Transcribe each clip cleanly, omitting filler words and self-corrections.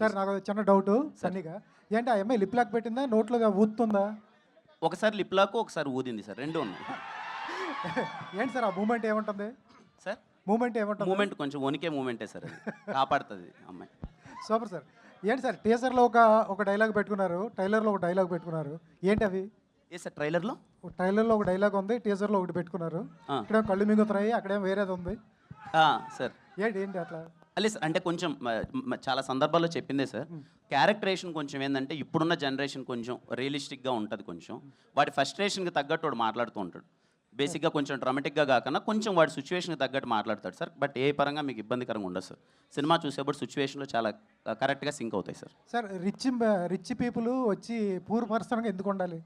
Sir నాకు చిన్న doubt సన్నీగా ఏంటి ఆ అమ్మాయి లిప్ లాక్ పెట్టిందా నోట్లో ఊతుందా ఒకసారి లిప్ లాక్ ఒకసారి ఊదింది సార్, రెండు ఉన్నాయి. ఏంటి సార్ ఆ మూమెంట్ ఏముంటుంది సార్ మూమెంట్ ఏముంటుంది మూమెంట్ కొంచెం వణికే మూమెంటే సార్, అది కాపాడుతుంది అమ్మాయి. Super sir. ఏంటి సార్ టీజర్లో ఒక డైలాగ్ పెట్టుకున్నారు, ట్రైలర్లో ఒక డైలాగ్ పెట్టుకున్నారు, ఏంటి అవి? ఏ సార్ ట్రైలర్లో? ట్రైలర్లో ఒక డైలాగ్ ఉంది, టీజర్లో ఒకటి పెట్టుకున్నారు. ఇక్కడ కళ్ళు మింగుతున్నాయి, అక్కడేం వేరేది ఉంది. సార్ ఏంటి ఏంటి అట్లా? అలే సార్, అంటే కొంచెం చాలా సందర్భాల్లో చెప్పిందే సార్, క్యారెక్టరేషన్ కొంచెం ఏంటంటే ఇప్పుడున్న జనరేషన్ కొంచెం రియలిస్టిక్గా ఉంటుంది, కొంచెం వాడి ఫస్ట్రేషన్కి తగ్గట్టు వాడు మాట్లాడుతూ ఉంటాడు. బేసిక్గా కొంచెం డ్రామాటిక్గా కాకుండా కొంచెం వాడి సిచ్యువేషన్కి తగ్గట్టు మాట్లాడతాడు సార్. బట్ ఏ పరంగా మీకు ఇబ్బందికరంగా ఉండదు సార్. సినిమా చూసేప్పుడు సిచ్యువేషన్లో చాలా కరెక్ట్గా సింక్ అవుతాయి సార్. సార్ రిచ్ పీపుల్ వచ్చి పూర్ పర్సన్గా ఎందుకు ఉండాలి?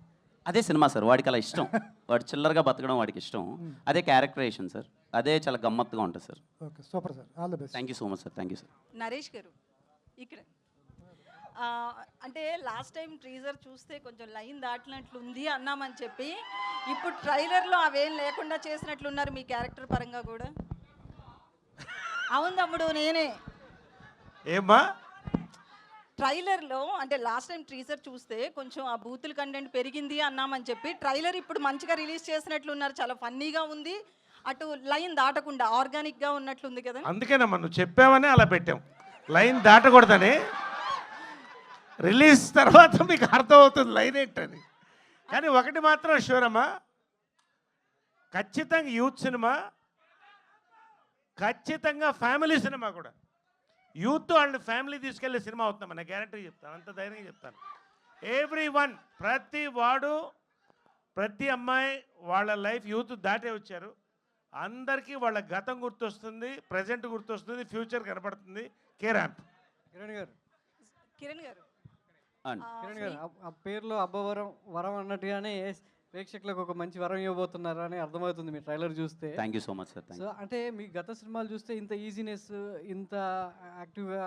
అదే సినిమా సార్, వాడికి అలా ఇష్టం, వాడు చిల్లరగా బతకడం వాడికి ఇష్టం, అదే క్యారెక్టరేషన్ సార్, అదే చాలా గమ్మత్తుగా ఉంటుంది sir. Okay super sir, all the best. Thank you so much sir, thank you sir. Naresh గారు ఇక్కడ అంటే లాస్ట్ టైం ట్రీజర్ చూస్తే కొంచెం లైన్ దాటినట్లు ఉంది అన్నామని చెప్పి ఇప్పుడు ట్రైలర్లో అవేం లేకుండా చేసినట్లున్నారు మీ క్యారెక్టర్ పరంగా కూడా. అవును తమ్ముడు, నేనే ఏమ్మా ట్రైలర్లో అంటే లాస్ట్ టైం ట్రీజర్ చూస్తే కొంచెం ఆ బూతుల కంటెంట్ పెరిగింది అన్నామని చెప్పి ట్రైలర్ ఇప్పుడు మంచిగా రిలీజ్ చేసినట్లున్నారు, చాలా ఫన్నీగా ఉంది, అటు లైన్ దాటకుండా ఆర్గానిక్గా ఉన్నట్లుంది కదా. అందుకేనమ్మా నువ్వు చెప్పావని అలా పెట్టాం, లైన్ దాటకూడదని. రిలీజ్ తర్వాత మీకు అర్థమవుతుంది లైన్ ఏంటని. కానీ ఒకటి మాత్రం షూర్ అమ్మా, ఖచ్చితంగా యూత్ సినిమా, ఖచ్చితంగా ఫ్యామిలీ సినిమా కూడా. యూత్ అండ్ ఫ్యామిలీ తీసుకెళ్లే సినిమా అవుతుందమ్మా, నేను గ్యారంటీ చెప్తాను, అంత ధైర్యంగా చెప్తాను. ఎవ్రీ వన్, ప్రతి వాడు ప్రతి అమ్మాయి వాళ్ళ లైఫ్ యూత్ దాటే వచ్చారు, అందరికీ వాళ్ళ గతం గుర్తొస్తుంది, ప్రజెంట్ గుర్తొస్తుంది, ఫ్యూచర్ కనపడుతుంది. కిరణ్ గారు కిరణ్ గారు ఆ పేరులో అబ్బవరం వరం అన్నట్టుగానే ప్రేక్షకులకు ఒక మంచి వరం ఇవ్వబోతున్నారు అని అర్థమవుతుంది మీ ట్రైలర్ చూస్తే. Thank you so much sir. So అంటే మీ గత సినిమాలు చూస్తే ఇంత ఈజీనెస్, ఇంత యాక్టివ్గా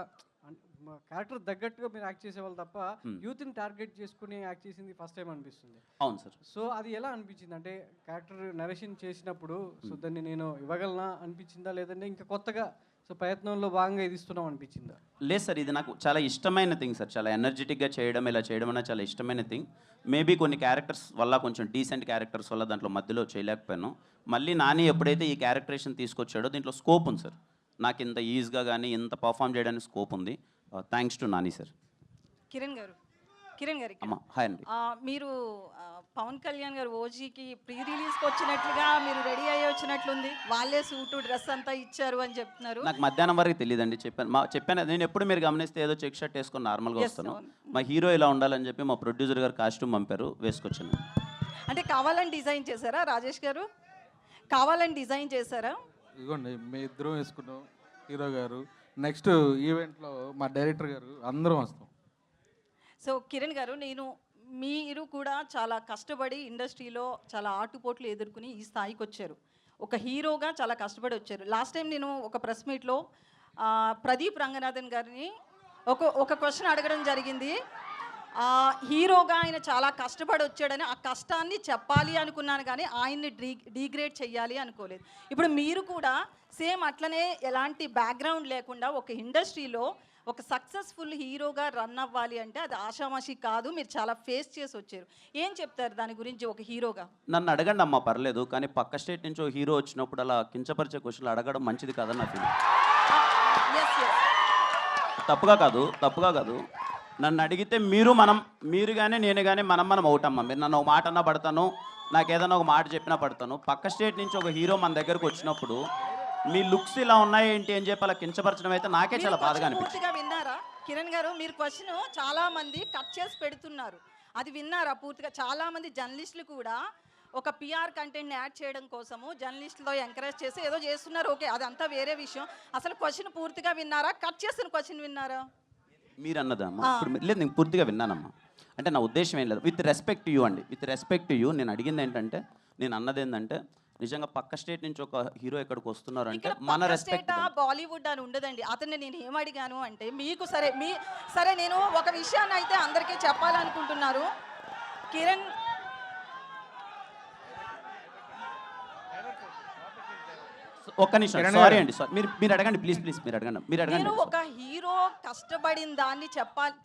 క్యారెక్టర్ తగ్గట్టుగా మీరు యాక్ట్ చేసేవాళ్ళు తప్ప యూత్ని టార్గెట్ చేసుకుని యాక్ట్ చేసింది ఫస్ట్ టైం అనిపిస్తుంది. అవును సార్. సో అది ఎలా అనిపించింది అంటే క్యారెక్టర్ నరేషన్ చేసినప్పుడు సో దాన్ని నేను ఇవ్వగలనా అనిపించిందా, లేదంటే ఇంకా కొత్తగా సో ప్రయత్నంలో భాగంగా ఇది ఇస్తున్నాం అనిపించిందా? లేదు సార్, ఇది నాకు చాలా ఇష్టమైన థింగ్ సార్, చాలా ఎనర్జెటిక్గా చేయడం, ఇలా చేయడం అనేది చాలా ఇష్టమైన థింగ్. మేబీ కొన్ని క్యారెక్టర్స్ వల్ల, కొంచెం డీసెంట్ క్యారెక్టర్స్ వల్ల దాంట్లో మధ్యలో చేయలేకపోయాను. మళ్ళీ నాని ఎప్పుడైతే ఈ క్యారెక్టరేషన్ తీసుకొచ్చాడో దీంట్లో స్కోప్ ఉంది సార్, నాకు ఇంత ఈజీగా కానీ ఇంత పర్ఫామ్ చేయడానికి స్కోప్ ఉంది. Thanks to Nani sir. Kiran గారు అమ్మా హాయ్ అండి. మీరు పవన్ కళ్యాణ్ గారు ఓజీకి ప్రీ రిలీజ్కి వచ్చినట్లుగా మీరు రెడీ అయ్యి వచ్చినట్లుంది, వాళ్ళే సూటు డ్రెస్ అంతా ఇచ్చారు అని చెప్తున్నారు. నాకు మధ్యాహ్నం వరకు తెలియదండి, చెప్పాను నేను ఎప్పుడు మీరు గమనిస్తే ఏదో చెక్ షర్ట్ వేసుకొని నార్మల్గా వస్తాను, మా హీరో ఇలా ఉండాలని చెప్పి మా ప్రొడ్యూసర్ గారు కాస్ట్యూమ్ పంపారు, వేసుకొచ్చాను. అంటే కావాలని డిజైన్ చేశారా రాజేష్ గారు? కావాలని డిజైన్ చేశారా? ఇదిగోండి మీ ఇద్దరం వేసుకున్నాం, హీరో గారు, నెక్స్ట్ ఈవెంట్లో మా డైరెక్టర్ గారు, అందరం వస్తాం. సో కిరణ్ గారు, మీరు కూడా చాలా కష్టపడి ఇండస్ట్రీలో చాలా ఆటుపోట్లు ఎదుర్కొని ఈ స్థాయికి వచ్చారు, ఒక హీరోగా చాలా కష్టపడి వచ్చారు. లాస్ట్ టైం నేను ఒక ప్రెస్ మీట్లో ప్రదీప్ రంగనాథన్ గారిని ఒక క్వశ్చన్ అడగడం జరిగింది. హీరోగా ఆయన చాలా కష్టపడి వచ్చాడని, ఆ కష్టాన్ని చెప్పాలి అనుకున్నాను కానీ ఆయన్ని డీగ్రేడ్ చేయాలి అనుకోలేదు. ఇప్పుడు మీరు కూడా సేమ్ అట్లనే ఎలాంటి బ్యాక్గ్రౌండ్ లేకుండా ఒక ఇండస్ట్రీలో ఒక సక్సెస్ఫుల్ హీరోగా రన్ అవ్వాలి అంటే అది ఆషామాషి కాదు, మీరు చాలా ఫేస్ చేసి వచ్చారు. ఏం చెప్తారు దాని గురించి ఒక హీరోగా? నన్ను అడగండి అమ్మా, పర్లేదు, కానీ పక్క స్టేట్ నుంచి ఒక హీరో వచ్చినప్పుడు అలా కించపరిచే క్వశ్చన్లు అడగడం మంచిది కాదని నా ఫీలింగ్. తప్పుగా కాదు. నన్ను అడిగితే మీరు కానీ నేను కానీ మనం అవుటమ్మా. మీరు నన్ను ఒక మాట అన్నా పడతాను, నాకు ఏదైనా ఒక మాట చెప్పినా పడతాను. పక్క స్టేట్ నుంచి ఒక హీరో మన దగ్గరకు వచ్చినప్పుడు మీ లుక్స్ ఇలా ఉన్నాయి ఏంటి అని చెప్పి అలా కించపరచడం అయితే నాకే చాలా బాధగా అనిపించింది. పూర్తిగా విన్నారా కిరణ్ గారు? మీరు క్వశ్చన్ చాలా మంది కట్ చేసి పెడుతున్నారు, అది విన్నారా పూర్తిగా? చాలా మంది జర్నలిస్టులు కూడా ఒక పిఆర్ కంటెంట్ని యాడ్ చేయడం కోసము జర్నలిస్టులతో ఎంకరేజ్ చేసి ఏదో చేస్తున్నారు. ఓకే, అదంతా వేరే విషయం. అసలు క్వశ్చన్ పూర్తిగా విన్నారా? కట్ చేసిన క్వశ్చన్ విన్నారా? మీరు అన్నదమ్మా ఇప్పుడు లేదు, నేను పూర్తిగా విన్నానమ్మా. అంటే నా ఉద్దేశం ఏం లేదు, విత్ రెస్పెక్ట్ టు యూ అండి, విత్ రెస్పెక్ట్ టు యూ. నేను అడిగింది ఏంటంటే, నేను అన్నది ఏంటంటే, నిజంగా పక్క స్టేట్ నుంచి ఒక హీరో ఎక్కడికి వస్తున్నారు అంటే మన రెస్పెక్ట్. బాలీవుడ్ అని ఉండదండి. అతన్ని నేను ఏమడిగాను అంటే, మీకు సరే నేను ఒక విషయాన్ని అయితే అందరికీ చెప్పాలనుకుంటున్నారు. కిరణ్ ఒక్క నిమిషం సారీ అండి సారీ మీరు అడగండి ప్లీజ్ మీరు అడగండి నేను ఒక హీరో కష్టపడిన దాన్ని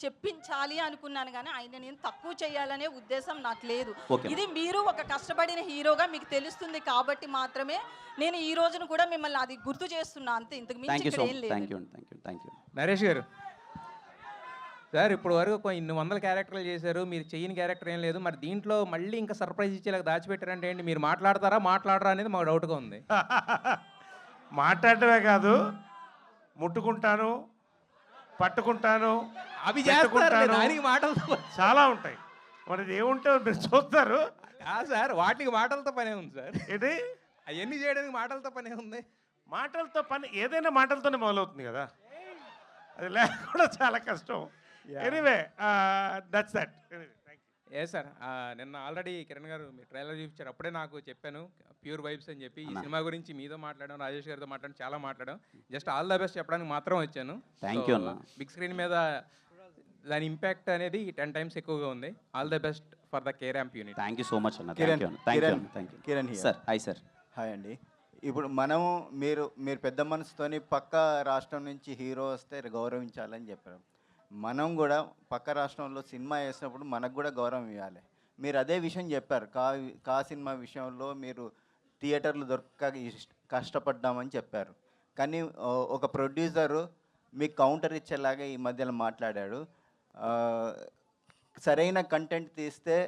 చెప్పించాలి అనుకున్నాను కానీ ఆయన నేను తక్కువ చేయాలనే ఉద్దేశం నాకు లేదు. Okay. ఇది మీరు ఒక కష్టపడిన హీరోగా మీకు తెలుస్తుంది కాబట్టి మాత్రమే నేను ఈ రోజున కూడా మిమ్మల్ని అది గుర్తు చేస్తున్నా అంతే, ఇంతకు మించి థ్యాంక్ యూ ఇక్కడ సో ఏం మచ్ లేదు. థ్యాంక్ యూ నరేష్ గారు సార్ ఇప్పుడు వరకు ఇన్ని వందల క్యారెక్టర్లు చేశారు, మీరు చేయని క్యారెక్టర్ ఏం లేదు, మరి దీంట్లో మళ్ళీ ఇంకా సర్ప్రైజ్ ఇచ్చేలాగా దాచిపెట్టారంటే ఏంటి? మీరు మాట్లాడరా అనేది మాకు డౌట్గా ఉంది. మాట్లాడటమే కాదు, ముట్టుకుంటాను, పట్టుకుంటాను, అవి చేస్తారు పెట్టుకుంటాను. దానికి మాటలతో చాలా ఉంటాయి. మరి ఇది ఏముంటాయో మీరు చూస్తారు. సార్ వాటికి మాటలతో పనే ఉంది సార్. ఏంటి అవన్నీ చేయడానికి మాటలతో పనే ఉంది. మాటలతో పని ఏదైనా మాటలతోనే మొదలవుతుంది కదా, అది లేకుండా చాలా కష్టం. Anyway that's that. A sir నిన్న ఆల్రెడీ కిరణ్ గారు మీ ట్రైలర్ చూపించారు, అప్పుడే నాకు చెప్పాను ప్యూర్ వైబ్స్ అని చెప్పి. ఈ సినిమా గురించి మీతో మాట్లాడాం, రాజేష్ గారితో మాట్లాడాం, చాలా మాట్లాడాం. జస్ట్ ఆల్ ద బెస్ట్ చెప్పడానికి మాత్రం వచ్చాను. థ్యాంక్ యూ అన్న. బిగ్ స్క్రీన్ మీద దాని ఇంపాక్ట్ అనేది 10 times ఎక్కువగా ఉంది. All the best for the K Ramp unit. Thank you so much అన్న. Kiran, thank you Kiran, Kiran here. Sir hi sir. Hi అండి. ఇప్పుడు మనము మీరు పెద్ద మనసుతోని పక్క రాష్ట్రం నుంచి హీరో వస్తే గౌరవించాలని చెప్పారు. మనం కూడా పక్క రాష్ట్రంలో సినిమా వేసినప్పుడు మనకు కూడా గౌరవం ఇవ్వాలి. మీరు అదే విషయం చెప్పారు. కా సినిమా విషయంలో మీరు థియేటర్లు దొరక్క కష్టపడ్డామని చెప్పారు. కానీ ఒక ప్రొడ్యూసరు మీకు కౌంటర్ ఇచ్చేలాగా ఈ మధ్యలో మాట్లాడాడు. సరైన కంటెంట్ తీస్తే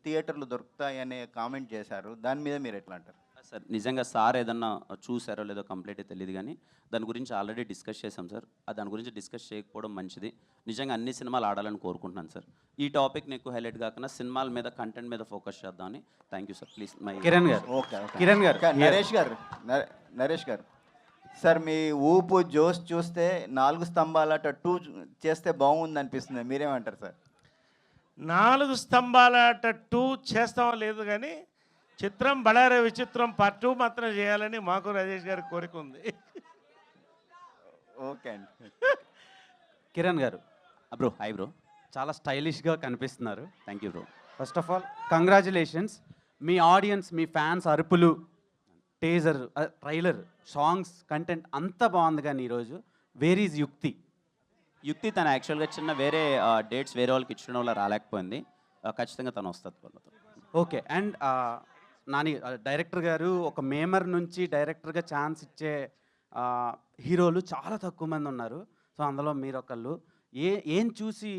థియేటర్లు దొరుకుతాయి అనే కామెంట్ చేశారు. దాని మీద మీరు ఎట్లా అంటారు? సార్ నిజంగా సార్ ఏదన్నా చూసారో లేదో కంప్లీట్గా తెలియదు కానీ దాని గురించి ఆల్రెడీ డిస్కస్ చేసాం సార్. దాని గురించి డిస్కస్ చేయకపోవడం మంచిది. నిజంగా అన్ని సినిమాలు ఆడాలని కోరుకుంటున్నాను సార్. ఈ టాపిక్ ఎక్కువ హైలైట్ కాకుండా సినిమాల మీద కంటెంట్ మీద ఫోకస్ చేద్దామని. Thank you sir. Please my Kiran గారు, ఓకే కిరణ్ గారు, నరేష్ గారు సార్, మీ ఊపు జోష్ చూస్తే 4 స్తంభాల 2 చేస్తే బాగుంది అనిపిస్తుంది. మీరేమంటారు సార్? 4 స్తంభాల 2 చేస్తామో లేదు కానీ చిత్రం బళారే విచిత్రం పార్ట్ 2 మాత్రం చేయాలని మాకు రాజేష్ గారి కోరిక ఉంది. ఓకే అండి. కిరణ్ గారు బ్రో హాయ్ బ్రో. చాలా స్టైలిష్గా కనిపిస్తున్నారు. Thank you bro. First of all congratulations. Me audience, me fans అరుపులు, టేజర్, ట్రైలర్, సాంగ్స్, కంటెంట్ అంతా బాగుంది. కానీ ఈరోజు వేర్ ఈజ్ యుక్తి తను యాక్చువల్గా చిన్న వేరే డేట్స్ వేరే వాళ్ళకి ఇచ్చిన వల్ల రాలేకపోయింది. ఖచ్చితంగా తను వస్తుంది వాళ్ళతో. ఓకే. అండ్ నాని డైరెక్టర్ గారు ఒక మేమర్ నుంచి డైరెక్టర్గా ఛాన్స్ ఇచ్చే హీరోలు చాలా తక్కువ మంది ఉన్నారు. సో అందులో మీరు ఒకళ్ళు. ఏం చూసి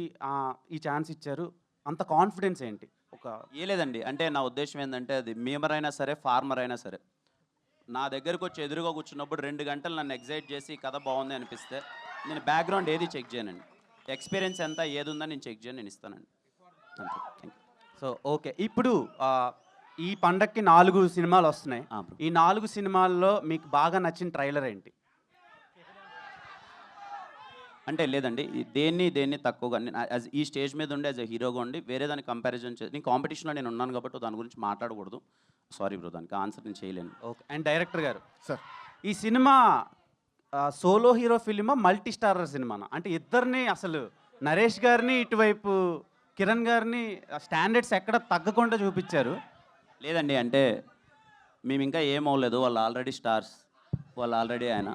ఈ ఛాన్స్ ఇచ్చారు? అంత కాన్ఫిడెన్స్ ఏంటి? ఏ లేదండి, అంటే నా ఉద్దేశం ఏంటంటే అది మేమర్ అయినా సరే ఫార్మర్ అయినా సరే నా దగ్గరకు వచ్చి ఎదురుగా కూర్చున్నప్పుడు 2 గంటలు నన్ను ఎగ్జైట్ చేసి కథ బాగుంది అనిపిస్తే నేను బ్యాక్గ్రౌండ్ ఏది చెక్ చేయనండి. ఎక్స్పీరియన్స్ ఎంత ఏది ఉందని నేను చెక్ చేయను, నేను ఇస్తానండి. అంతే. Thank you. So okay. ఇప్పుడు ఈ పండక్కి 4 సినిమాలు వస్తున్నాయి. ఈ 4 సినిమాల్లో మీకు బాగా నచ్చిన ట్రైలర్ ఏంటి? అంటే లేదండి, దేన్ని తక్కువగా ఈ స్టేజ్ మీద ఉండి యాజ్ ఎ హీరోగా ఉండి వేరే దాన్ని కంపారిజన్ చేసి నేను కాంపిటీషన్లో నేను ఉన్నాను కాబట్టి దాని గురించి మాట్లాడకూడదు. సారీ బ్రో, దానికి ఆన్సర్ నేను చేయలేను. ఓకే. అండ్ డైరెక్టర్ గారు సార్, ఈ సినిమా సోలో హీరో ఫిలిమా మల్టీ స్టారర్ సినిమానా? అంటే ఇద్దరిని అసలు నరేష్ గారిని ఇటువైపు కిరణ్ గారిని స్టాండర్డ్స్ ఎక్కడ తగ్గకుండా చూపించారు. లేదండి, అంటే మేము ఇంకా ఏమవ్వలేదు. వాళ్ళు ఆల్రెడీ స్టార్స్, వాళ్ళు ఆల్రెడీ ఆయన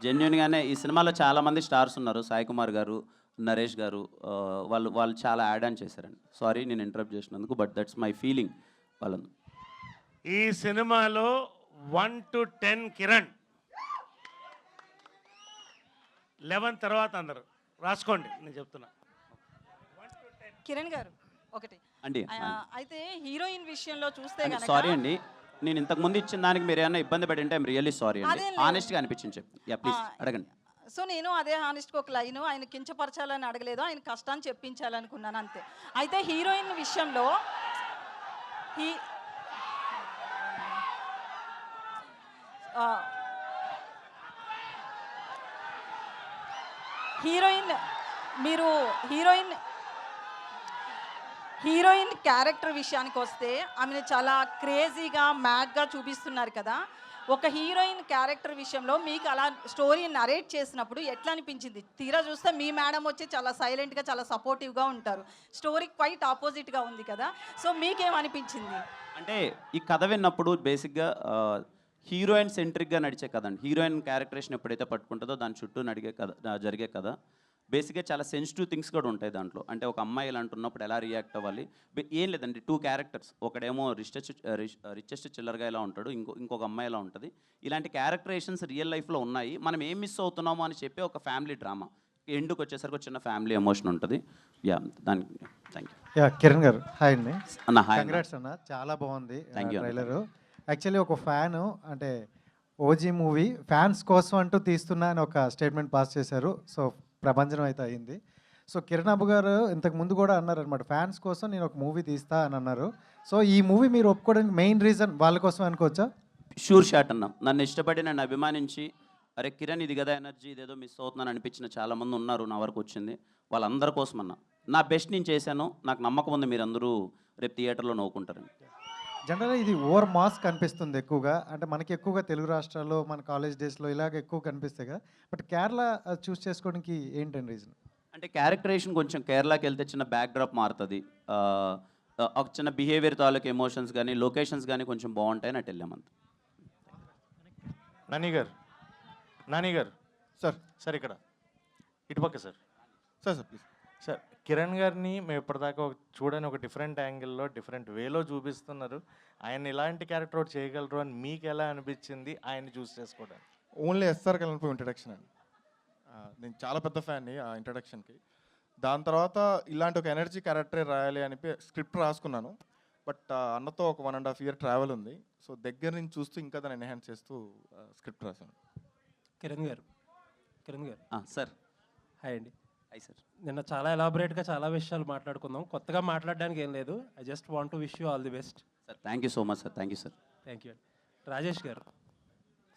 జెన్యున్గానే ఈ సినిమాలో చాలామంది స్టార్స్ ఉన్నారు. సాయి కుమార్ గారు, నరేష్ గారు, వాళ్ళు చాలా యాడ్ ఆన్ చేశారండి. సారీ నేను ఇంటరప్ట్ చేసినందుకు, బట్ దట్స్ మై ఫీలింగ్. వాళ్ళను ఈ సినిమాలో 1 to 10 కిరణ్, 11 తర్వాత అందరు రాసుకోండి, నేను చెప్తున్నా. కిరణ్ గారు ఒకటి అండి. అయితే హీరోయిన్ విషయంలో చూస్తే గనక సారీ అండి, నేను ఇంతకు ముందు ఇచ్చిన దానికి మీరు ఏమైనా ఇబ్బంది పడి ఉంటే ఐమ్ రియల్లీ సారీ అండి. అదేం లేదు. ఆనెస్ట్గా అనిపించింది చెప్పండి. యా ప్లీజ్ అడగండి. సో నేను అదే హానెస్ట్గా ఒక లైన్, ఆయన కించపరచాలని అడగలేదు, ఆయన కష్టాన్ని చెప్పించాలనుకున్నాను అంతే. అయితే హీరోయిన్ విషయంలో హీరోయిన్ క్యారెక్టర్ విషయానికి వస్తే ఆమెను చాలా క్రేజీగా మ్యాడ్గా చూపిస్తున్నారు కదా. ఒక హీరోయిన్ క్యారెక్టర్ విషయంలో మీకు అలా స్టోరీ నరేట్ చేసినప్పుడు ఎట్లా అనిపించింది? తీరా చూస్తే మీ మేడం వచ్చి చాలా సైలెంట్గా చాలా సపోర్టివ్గా ఉంటారు, స్టోరీ క్వైట్ ఆపోజిట్గా ఉంది కదా. సో మీకేమనిపించింది? అంటే ఈ కథ విన్నప్పుడు బేసిక్గా హీరోయిన్ సెంట్రిక్గా నడిచే కథ అండి. హీరోయిన్ క్యారెక్టరేషన్ ఎప్పుడైతే పట్టుకుంటుందో దాని చుట్టూ నడిగే కథ, జరిగే కథ. బేసిక్గా చాలా సెన్సిటివ్ థింగ్స్ కూడా ఉంటాయి దాంట్లో. అంటే ఒక అమ్మాయి ఇలా అంటున్నప్పుడు ఎలా రియాక్ట్ అవ్వాలి, ఏం లేదండి. 2 క్యారెక్టర్స్, ఒకడేమో రిచెస్ట్ చిల్లరగా ఇలా ఉంటాడు, ఇంకొక అమ్మాయి ఇలా ఉంటుంది. ఇలాంటి క్యారెక్టరేషన్స్ రియల్ లైఫ్లో ఉన్నాయి. మనం ఏం మిస్ అవుతున్నామో అని చెప్పి ఒక ఫ్యామిలీ డ్రామా. ఎండుకు వచ్చేసరికి ఒక చిన్న ఫ్యామిలీ ఎమోషన్ ఉంటుంది. యా, దానికి థ్యాంక్ యూ. కిరణ్ గారు హాయ్ అండి. అన్న హాయ్. కంగ్రాట్స్ అన్న, చాలా బాగుంది Thank you. ట్రైలరు. యాక్చువల్లీ ఒక ఫ్యాను అంటే ఓజీ మూవీ ఫ్యాన్స్ కోసం అంటూ తీస్తున్నా అని ఒక స్టేట్మెంట్ పాస్ చేశారు. సో ప్రభంజనం అయితే అయింది. సో కిరణ్ అబ్బు గారు ఇంతకు ముందు కూడా అన్నారు అనమాట, ఫ్యాన్స్ కోసం నేను ఒక మూవీ తీస్తా అని అన్నారు. సో ఈ మూవీ మీరు ఒప్పుకోవడానికి మెయిన్ రీజన్ వాళ్ళ కోసం అనుకోవచ్చా? షూర్ షాట్ అన్న. నన్ను ఇష్టపడి, నన్ను అభిమానించి, అరే కిరణ్ ఇది కదా ఎనర్జీ, ఇదేదో మిస్ అవుతున్నాను అనిపించిన చాలామంది ఉన్నారు. నా వరకు వచ్చింది వాళ్ళందరి కోసం అన్న. నా బెస్ట్ నేను చేశాను. నాకు నమ్మకం ఉంది మీరందరూ రేపు థియేటర్లో నవ్వుకుంటారని. జనరల్గా ఇది ఓవర్ మాస్ కనిపిస్తుంది ఎక్కువగా. అంటే మనకి ఎక్కువగా తెలుగు రాష్ట్రాల్లో మన కాలేజ్ డేస్లో ఇలాగ ఎక్కువ కనిపిస్తాయి కదా. బట్ కేరళ చూస్ చేసుకోవడానికి ఏంటండి రీజన్? అంటే క్యారెక్టరేషన్ కొంచెం కేరళకి వెళ్తే చిన్న బ్యాక్ డ్రాప్ మారుతుంది. ఒక చిన్న బిహేవియర్ తాలూకు ఎమోషన్స్ కానీ లొకేషన్స్ కానీ కొంచెం బాగుంటాయని అటు వెళ్ళామంత. నాని గారు సార్ సార్ ఇక్కడ ఇటుపక్క sir sir please. Sir Kiran గారిని మేము ఇప్పటిదాకా చూడని ఒక డిఫరెంట్ యాంగిల్లో డిఫరెంట్ వేలో చూపిస్తున్నారు. ఆయన ఇలాంటి క్యారెక్టర్ ఒకటి చేయగలరు అని మీకు ఎలా అనిపించింది ఆయన చూస్ చేసుకోవడానికి? ఓన్లీ ఎస్ఆర్ కలర్పు ఇంట్రడక్షన్ అండి. నేను చాలా పెద్ద ఫ్యాన్ని ఆ ఇంట్రడక్షన్కి. దాని తర్వాత ఇలాంటి ఒక ఎనర్జీ క్యారెక్టర్ రాయాలి అని స్క్రిప్ట్ రాసుకున్నాను. బట్ అన్నతో ఒక 1.5 year ట్రావెల్ ఉంది. సో దగ్గర నుంచి చూస్తూ ఇంకా దాన్ని ఎన్హాన్స్ చేస్తూ స్క్రిప్ట్ రాశాను. కిరణ్ గారు సార్ హాయ్ అండి. Hi sir. నిన్న చాలా ఎలాబొరేట్గా చాలా విషయాలు మాట్లాడుకుందాం. కొత్తగా మాట్లాడడానికి ఏం లేదు. I just want to wish you all the best. Sir thank you so much sir. Thank you sir. Thank you అండి. రాజేష్ గారు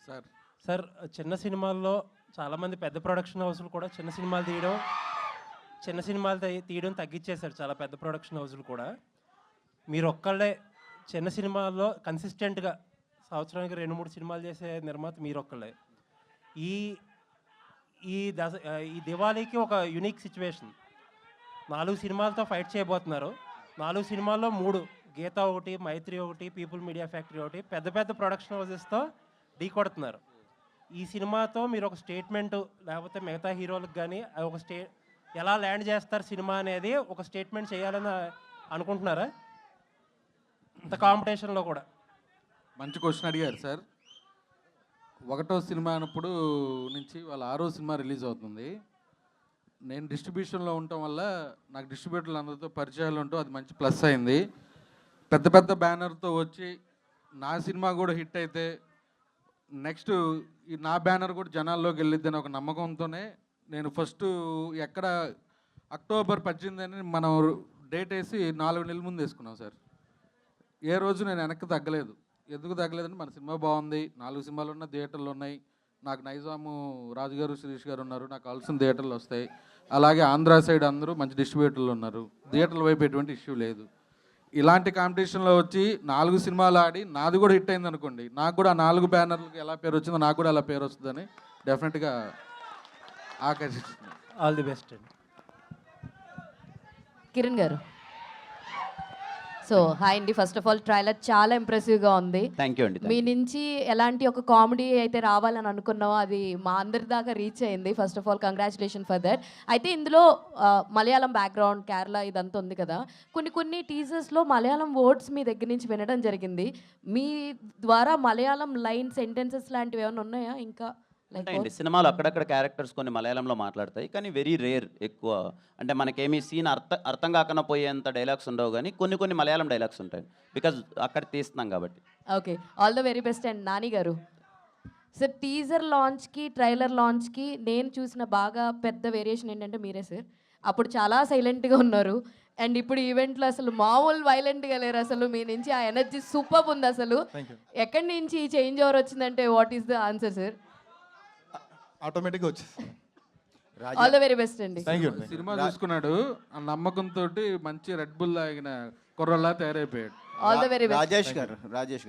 సార్ సార్, చిన్న సినిమాల్లో చాలామంది పెద్ద ప్రొడక్షన్ హౌస్లు కూడా చిన్న సినిమాలు తీయడం తగ్గించేశారు. చాలా పెద్ద ప్రొడక్షన్ హౌస్లు కూడా. మీరు ఒక్కళ్ళే చిన్న సినిమాల్లో కన్సిస్టెంట్గా సంవత్సరానికి 2-3 సినిమాలు చేసే నిర్మాత మీరు ఒక్కళ్ళే. ఈ దివాళీకి ఒక యూనిక్ సిచ్యువేషన్. 4 సినిమాలతో ఫైట్ చేయబోతున్నారు. 4 సినిమాల్లో 3, గీతా ఒకటి, మైత్రి ఒకటి, పీపుల్ మీడియా ఫ్యాక్టరీ ఒకటి, పెద్ద పెద్ద ప్రొడక్షన్ హౌసెస్తో ఢీ కొడుతున్నారు. ఈ సినిమాతో మీరు ఒక స్టేట్మెంట్, లేకపోతే మిగతా హీరోలకు కానీ ఒక ఎలా ల్యాండ్ చేస్తారు సినిమా అనేది ఒక స్టేట్మెంట్ చేయాలని అనుకుంటున్నారా? ఇంత కాంపిటీషన్లో కూడా. మంచి క్వశ్చన్ అడిగారు సార్. 1వ సినిమా అన్నప్పుడు నుంచి వాళ్ళ 6వ సినిమా రిలీజ్ అవుతుంది. నేను డిస్ట్రిబ్యూషన్లో ఉండటం వల్ల నాకు డిస్ట్రిబ్యూటర్లు అందరితో పరిచయాలు ఉంటూ అది మంచి ప్లస్ అయింది. పెద్ద పెద్ద బ్యానర్తో వచ్చి నా సినిమా కూడా హిట్ అయితే నెక్స్ట్ నా బ్యానర్ కూడా జనాల్లోకి వెళ్ళిద్దని ఒక నమ్మకంతోనే నేను ఫస్ట్ ఎక్కడ అక్టోబర్ 18 అని మనం డేట్ వేసి 4 నెలల ముందు వేసుకున్నాం సార్. ఏ రోజు నేను వెనక్కి తగ్గలేదు. ఎందుకు తగ్గలేదంటే మన సినిమా బాగుంది, 4 సినిమాలు ఉన్న థియేటర్లు ఉన్నాయి, నాకు నైజాము రాజు గారు శిరీష్ గారు ఉన్నారు, నాకు కావాల్సిన థియేటర్లు వస్తాయి. అలాగే ఆంధ్ర సైడ్ అందరూ మంచి డిస్ట్రిబ్యూటర్లు ఉన్నారు, థియేటర్ల వైపు ఎటువంటి ఇష్యూ లేదు. ఇలాంటి కాంపిటీషన్లో వచ్చి 4 సినిమాలు ఆడి నాది కూడా హిట్ అయింది అనుకోండి, నాకు కూడా 4 బ్యానర్లకు ఎలా పేరు వచ్చిందో నాకు కూడా అలా పేరు వస్తుందని డెఫినెట్గా ఆకర్షిస్తుంది. ఆల్ ది బెస్ట్ అండి. కిరణ్ గారు సో హాయ్ అండి. ఫస్ట్ ఆఫ్ ఆల్ ట్రైలర్ చాలా ఇంప్రెసివ్గా ఉంది. థ్యాంక్ యూ అండి. మీ నుంచి ఎలాంటి ఒక కామెడీ అయితే రావాలని అనుకున్నామో అది మా అందరి దాకా రీచ్ అయింది. First of all congratulation for that. అయితే ఇందులో మలయాళం బ్యాక్గ్రౌండ్, కేరళ ఇదంతా ఉంది కదా. కొన్ని టీజర్స్లో మలయాళం వర్డ్స్ మీ దగ్గర నుంచి వినడం జరిగింది. మీ ద్వారా మలయాళం లైన్ సెంటెన్సెస్ లాంటివి ఏమైనా ఉన్నాయా? ఇంకా ఉంటాయండి సినిమాలు అక్కడక్కడ క్యారెక్టర్స్ కొన్ని మలయాళంలో మాట్లాడతాయి, కానీ వెరీ రేర్. ఎక్కువ అంటే మనకేమీ సీన్ అర్థం కాకుండా పోయేంత డైలాగ్స్ ఉండవు, కానీ కొన్ని మలయాళం డైలాగ్స్ ఉంటాయి, బికాజ్ అక్కడ తీస్తున్నాం కాబట్టి. Okay, all the very best. And Nani గారు సార్, టీజర్ లాంచ్కి ట్రైలర్ లాంచ్కి నేను చూసిన బాగా పెద్ద వేరియేషన్ ఏంటంటే మీరే సార్. అప్పుడు చాలా సైలెంట్గా ఉన్నారు, అండ్ ఇప్పుడు ఈవెంట్లో అసలు మామూలు వైలెంట్గా లేరు. అసలు మీ నుంచి ఆ ఎనర్జీ సూపర్ ఉంది. అసలు ఎక్కడి నుంచి ఈ చేంజ్ ఓవర్ వచ్చిందంటే what is the answer sir? ఆటోమేటిక్గా వచ్చేసి ఆల్ ద వెరీ బెస్ట్ అండి. సినిమా చూసుకున్నాడు, ఆ నమ్మకంతో మంచి రెడ్ బుల్ తాగిన కుర్రలా తయారైపోయాడు. All the very best. Rajesh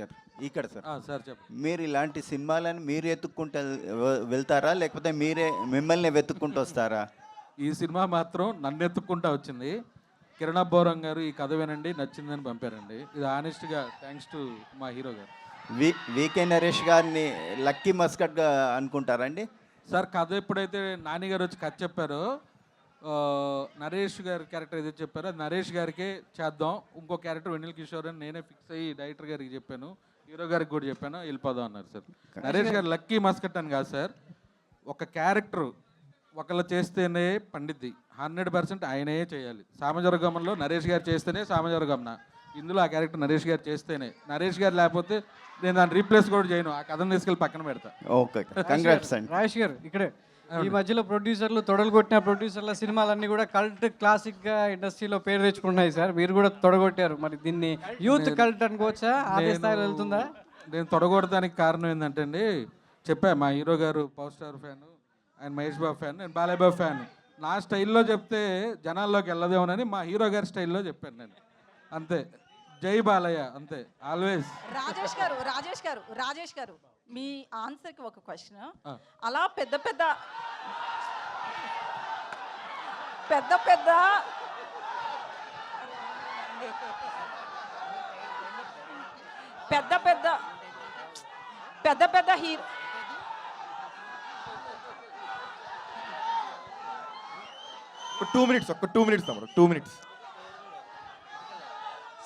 garu ఇక్కడ సార్. సార్ చెప్పండి. మీరు ఇలాంటి సినిమాలను మీరు ఎత్తుక్కుంటూ వెళ్తారా, లేకపోతే మీరే మిమ్మల్ని వెతుక్కుంటూ వస్తారా? ఈ సినిమా మాత్రం నన్ను ఎత్తుక్కుంటా వచ్చింది. కిరణ్ అబ్బోరం గారు ఈ కథ వినండి నచ్చిందని పంపారండి. ఇది ఆనెస్ట్గా థ్యాంక్స్ టు మా హీరో గారు. వికే నరేష్ గారిని లక్కీ మస్కట్గా అనుకుంటారండి? సార్ కథ ఎప్పుడైతే నాని గారు వచ్చి కథ చెప్పారో నరేష్ గారి క్యారెక్టర్ ఏదైతే చెప్పారో అది నరేష్ గారికే చేద్దాం, ఇంకో క్యారెక్టర్ వెన్నెల కిషోర్ అని నేనే ఫిక్స్ అయ్యి డైరెక్టర్ గారికి చెప్పాను, హీరో గారికి కూడా చెప్పాను, వెళ్ళిపోదాం అన్నారు సార్. నరేష్ గారు లక్కీ మస్కట్ అని కాదు సార్, ఒక క్యారెక్టర్ ఒకళ్ళు చేస్తేనే పండిద్ది, 100% ఆయనే చేయాలి. సామజవరగమనంలో నరేష్ గారు చేస్తేనే సామజవరగమన, ఇందులో ఆ క్యారెక్టర్ నరేష్ గారు చేస్తేనే. నరేష్ గారు లేకపోతే నేను దాన్ని రీప్లేస్ కూడా చేయను, ఆ కథను తీసుకెళ్ళి పక్కన పెడతా. ఓకే, కంగ్రాట్స్ అండి. రాజేష్ గారు ఇక్కడే ఈ మధ్యలో ప్రొడ్యూసర్లు తొడలు కొట్టిన ప్రొడ్యూసర్ల సినిమాలన్నీ కూడా కల్ట్ క్లాసిక్గా ఇండస్ట్రీలో పేరు తెచ్చుకున్నాయి సార్. మీరు కూడా తొడగొట్టారు, మరి దీన్ని యూత్ కల్ట్ అనుకోవచ్చా? అదే స్థాయిలో వెళ్తుందా? నేను తొడగొడడానికి కారణం ఏంటంటే అండి, చెప్పా మా హీరో గారు పవర్ స్టార్ ఫ్యాను, ఆయన మహేష్ బాబు ఫ్యాన్, నేను బాలయ్య బాబు ఫ్యాన్. నా స్టైల్లో చెప్తే జనాల్లోకి వెళ్ళదేమోనని మా హీరో గారి స్టైల్లో చెప్పాను నేను, అంతే. జై బాలయ్య, అంతే, ఆల్వేస్. రాజేష్ గారు మీ ఆన్సర్కి ఒక క్వశ్చన్. అలా పెద్ద పెద్ద హీరో ఒక 2 minutes తమ్ముడు, 2 minutes.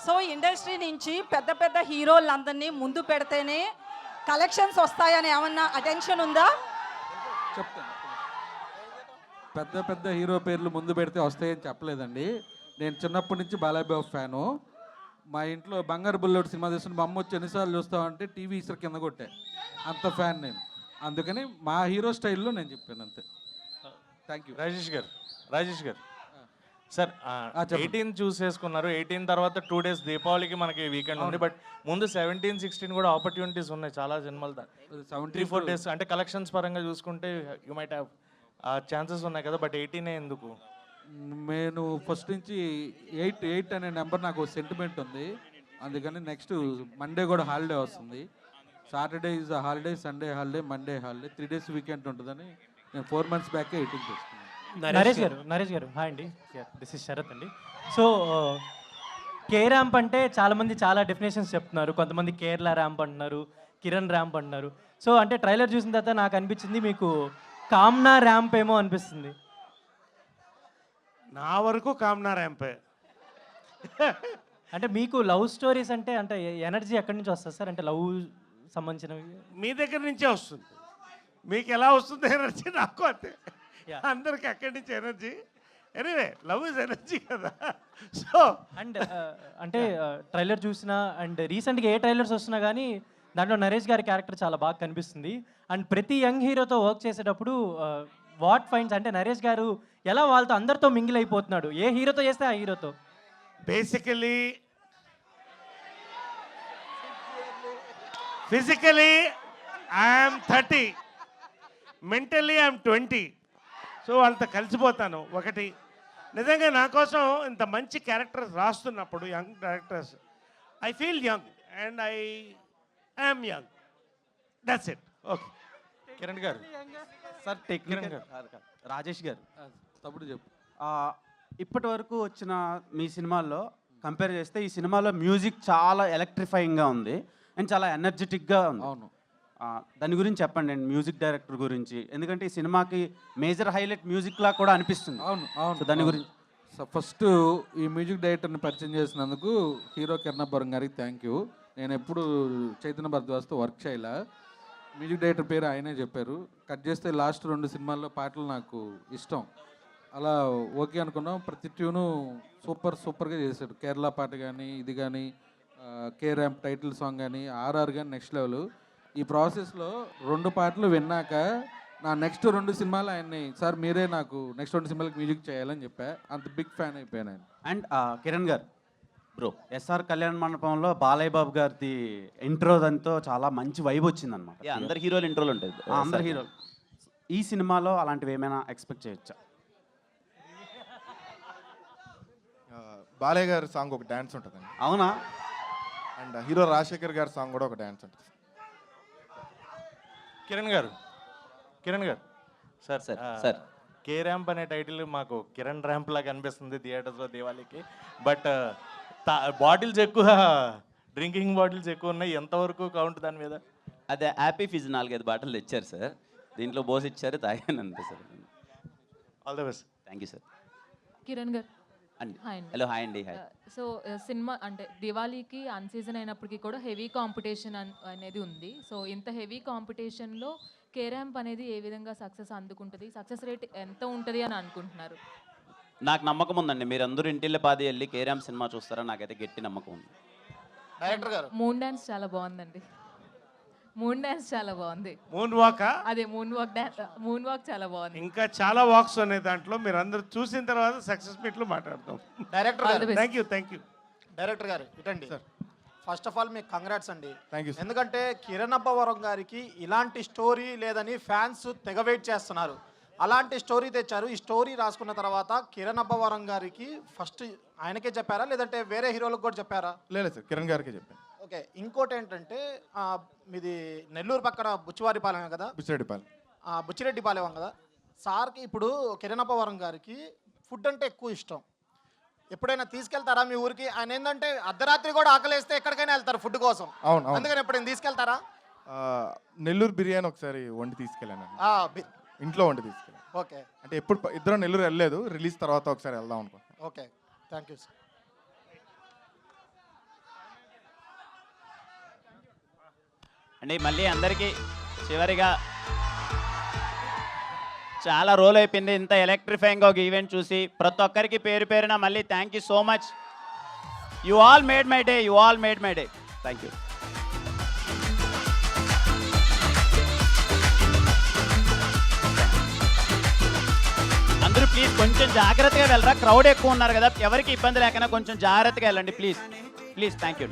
సో ఇండస్ట్రీ నుంచి పెద్ద హీరోలందరినీ ముందు పెడితేనే కలెక్షన్స్ వస్తాయని ఏమన్నా అటెన్షన్ ఉందా? చెప్తాను. పెద్ద హీరో పేర్లు ముందు పెడితే వస్తాయని చెప్పలేదండి. నేను చిన్నప్పటి నుంచి బాలయ్య బాబు ఫ్యాను. మా ఇంట్లో బంగారు బుల్లోడు సినిమా తీసుకుని మా అమ్మ వచ్చి ఎన్నిసార్లు చూస్తామంటే టీవీ ఇసురు కింద కొట్టే, అంత ఫ్యాన్ నేను. అందుకని మా హీరో స్టైల్లో నేను చెప్పాను, అంతే. Thank you. రాజేష్ గారు సార్ 18 చూసేసుకున్నారు. 18 తర్వాత 2 days దీపావళికి మనకి వీకెండ్ ఉంది. బట్ ముందు 17, 16 కూడా ఆపర్చునిటీస్ ఉన్నాయి చాలా సినిమాలు. 3-4 days అంటే కలెక్షన్స్ పరంగా చూసుకుంటే యూ మైట్ హ్యావ్ ఛాన్సెస్ ఉన్నాయి కదా, బట్ 18 ఎందుకు? నేను ఫస్ట్ నుంచి 8 అనే నెంబర్ నాకు సెంటిమెంట్ ఉంది, అందుకని నెక్స్ట్ మండే కూడా హాలిడే వస్తుంది. Saturday is holiday, Sunday holiday, Monday holiday, 3 days weekend ఉంటుందని నేను 4 months బ్యాక్ 18 చేసుకున్నాను. నరేష్ గారు హాయ్ అండి, దిస్ ఇస్ శరత్ అండి. సో కే ర్యాంప్ అంటే చాలామంది చాలా డెఫినేషన్స్ చెప్తున్నారు. కొంతమంది కేరళ ర్యాంప్ అంటున్నారు, కిరణ్ ర్యాంప్ అంటున్నారు. సో అంటే ట్రైలర్ చూసిన తర్వాత నాకు అనిపించింది మీకు కామ్నా ర్యాంప్ ఏమో అనిపిస్తుంది. నా వరకు కామ్నా ర్యాంపే. అంటే మీకు లవ్ స్టోరీస్ అంటే ఎనర్జీ ఎక్కడి నుంచి వస్తుంది సార్? అంటే లవ్ సంబంధించినవి మీ దగ్గర నుంచే వస్తుంది. మీకు ఎలా వస్తుంది ఎనర్జీ? నాకు అంతే, అందరికి అక్కడి నుంచి energy. Anyway love is energy కదా. సో అండ్ అంటే ట్రైలర్ చూసినా అండ్ రీసెంట్గా ఏ ట్రైలర్స్ వస్తున్నా కానీ దాంట్లో నరేష్ గారి క్యారెక్టర్ చాలా బాగా కనిపిస్తుంది. అండ్ ప్రతి యంగ్ హీరోతో వర్క్ చేసేటప్పుడు వాట్ ఫైండ్స్ అంటే నరేష్ గారు ఎలా వాళ్ళతో అందరితో మింగిల్ అయిపోతున్నాడు, ఏ హీరోతో చేస్తే ఆ హీరోతో. Basically physically I'm 30, mentally I'm 20. So వాళ్ళతో కలిసిపోతాను. ఒకటి నిజంగా నా కోసం ఇంత మంచి క్యారెక్టర్స్ రాస్తున్నప్పుడు young directors I feel young and I am young, that's it. Okay Kiran garu sir technical Rajesh గారు తప్పుడు చెప్పు. ఇప్పటి వరకు వచ్చిన మీ సినిమాల్లో కంపేర్ చేస్తే ఈ సినిమాలో మ్యూజిక్ చాలా ఎలక్ట్రిఫైయింగ్గా ఉంది అండ్ చాలా ఎనర్జెటిక్గా ఉంది. అవును, దాని గురించి చెప్పండి అండి, మ్యూజిక్ డైరెక్టర్ గురించి. ఎందుకంటే ఈ సినిమాకి మేజర్ హైలైట్ మ్యూజిక్లా కూడా అనిపిస్తుంది. అవును, దాని గురించి. సో ఫస్ట్ ఈ మ్యూజిక్ డైరెక్టర్ని పరిచయం చేసినందుకు హీరో కిరణాపురం గారికి థ్యాంక్ యూ. నేను ఎప్పుడు చైతన్య భరద్వాజ్తో వర్క్ చేయలే, మ్యూజిక్ డైరెక్టర్ పేరు ఆయనే చెప్పారు. కట్ చేస్తే లాస్ట్ 2 సినిమాల్లో పాటలు నాకు ఇష్టం, అలా ఓకే అనుకున్నాం. ప్రతి ట్యూను సూపర్గా చేశాడు. కేరళ పాట కానీ, ఇది కానీ, కే ర్యాంప్ టైటిల్ సాంగ్ కానీ, ఆర్ఆర్ కానీ నెక్స్ట్ లెవెల్. ఈ ప్రాసెస్లో 2 పాటలు విన్నాక నా నెక్స్ట్ 2 సినిమాలు ఆయన్ని సార్ మీరే నాకు నెక్స్ట్ 2 సినిమాలకు మ్యూజిక్ చేయాలని చెప్పా. అంత బిగ్ ఫ్యాన్ అయిపోయాను ఆయన. అండ్ కిరణ్ గారు బ్రో, ఎస్ఆర్ కళ్యాణ మండపంలో బాలయ్య బాబు గారిది ఇంట్రో దాంతో చాలా మంచి వైబ్ వచ్చిందనమాట. అందరు హీరోలు ఇంట్రోలు ఉంటాయి. అందరు హీరోలు. ఈ సినిమాలో అలాంటివి ఏమైనా ఎక్స్పెక్ట్ చేయొచ్చా? బాలయ్య గారి సాంగ్ ఒక డ్యాన్స్ ఉంటుందండి. అవునా? అండ్ హీరో రాజశేఖర్ గారి సాంగ్ కూడా ఒక డ్యాన్స్ ఉంటుంది. Kiran garu sir K ramp అనే టైటిల్ మాకు కిరణ్ ర్యాంప్ లాగా అనిపిస్తుంది థియేటర్స్లో దివాళీకి. బట్ బాటిల్స్ ఎక్కువ డ్రింకింగ్ బాటిల్స్ ఎక్కువ ఉన్నాయి, ఎంతవరకు కౌంట్ దాని మీద? అదే హ్యాపీ ఫిజ్ 4-5 బాటిల్ తెచ్చారు సార్, దీంట్లో బోస్ ఇచ్చారు, తాగాను అంతే sir. All the best. Thank you sir. Kiran గారు అండి, హాయ్ అండి. హలో, హాయ్ అండి, హాయ్. సో సినిమా అంటే దివాళీకి అన్ సీజన్ అయినప్పటికీ కూడా హెవీ కాంపిటీషన్ అనేది ఉంది. సో ఇంత హెవీ కాంపిటీషన్లో కేరాంప్ అనేది ఏ విధంగా సక్సెస్ అందుకుంటుంది, సక్సెస్ రేట్ ఎంత ఉంటుంది అని అనుకుంటున్నారు? నాకు నమ్మకం ఉందండి, మీరందరూ ఇంటిల్లి పాది వెళ్ళి కేరామ్ సినిమా చూస్తారా, నాకైతే గట్టి నమ్మకం ఉంది. డైరెక్టర్ గారు మూన్ డాన్స్ చాలా బాగుందండి, మూన్ డాన్స్ చాలా బాగుంది. మూన్ వాకా? అదే మూన్ వాక్ చాలా బాగుంది. ఇంకా చాలా వాక్స్ ఉన్నాయి దాంట్లో, మీరు అందరూ చూసిన తర్వాత సక్సెస్ మీట్లో మాట్లాడతాం. డైరెక్టర్ గారు థ్యాంక్ యూ. డైరెక్టర్ గారు ఇటండి. ఫస్ట్ ఆఫ్ ఆల్ మీకు కంగ్రాట్స్ అండి. Thank you. ఎందుకంటే కిరణ్ అబ్బవరం గారికి ఇలాంటి స్టోరీ లేదని ఫ్యాన్స్ తెగ వెయిట్ చేస్తున్నారు. అలాంటి స్టోరీ తెచ్చారు. ఈ స్టోరీ రాసుకున్న తర్వాత కిరణ్ అబ్బవరం గారికి ఫస్ట్ ఆయనకే చెప్పారా లేదంటే వేరే హీరోలకు కూడా చెప్పారా? లేదు సార్, కిరణ్ గారికి చెప్పాను. ఓకే, ఇంకోటి ఏంటంటే మీది నెల్లూరు పక్కన బుచ్చివారిపాలెమే కదా? బుచ్చిరెడ్డిపాలెం. బుచ్చిరెడ్డిపాలెం కదా సార్కి. ఇప్పుడు కిరణ్ అబ్బవరం గారికి ఫుడ్ అంటే ఎక్కువ ఇష్టం. ఎప్పుడైనా తీసుకెళ్తారా మీ ఊరికి? ఆయన ఏంటంటే అర్ధరాత్రి కూడా ఆకలేస్తే ఎక్కడికైనా వెళ్తారు ఫుడ్ కోసం. అవును. అందుకని ఎప్పుడైనా తీసుకెళ్తారా? నెల్లూరు బిర్యానీ ఒకసారి వండి తీసుకెళ్ళాను, ఇంట్లో వండి తీసుకెళ్ళాను. ఓకే, అంటే ఎప్పుడు ఇద్దరం నెల్లూరు వెళ్ళలేదు, రిలీజ్ తర్వాత ఒకసారి వెళ్దాం అనుకుంటున్నాను. Okay, thank you sir. అండి మళ్ళీ అందరికీ చివరిగా చాలా రోల్ అయిపోయింది ఇంత ఎలక్ట్రిఫైయింగ్గా ఒక ఈవెంట్ చూసి, ప్రతి ఒక్కరికి పేరు పేరున మళ్ళీ thank you so much. You all made my day. Thank you. అందరూ ప్లీజ్ కొంచెం జాగ్రత్తగా వెళ్ళరా, క్రౌడ్ ఎక్కువ ఉన్నారు కదా, ఎవరికి ఇబ్బంది లేకుండా కొంచెం జాగ్రత్తగా వెళ్ళండి ప్లీజ్. Thank you.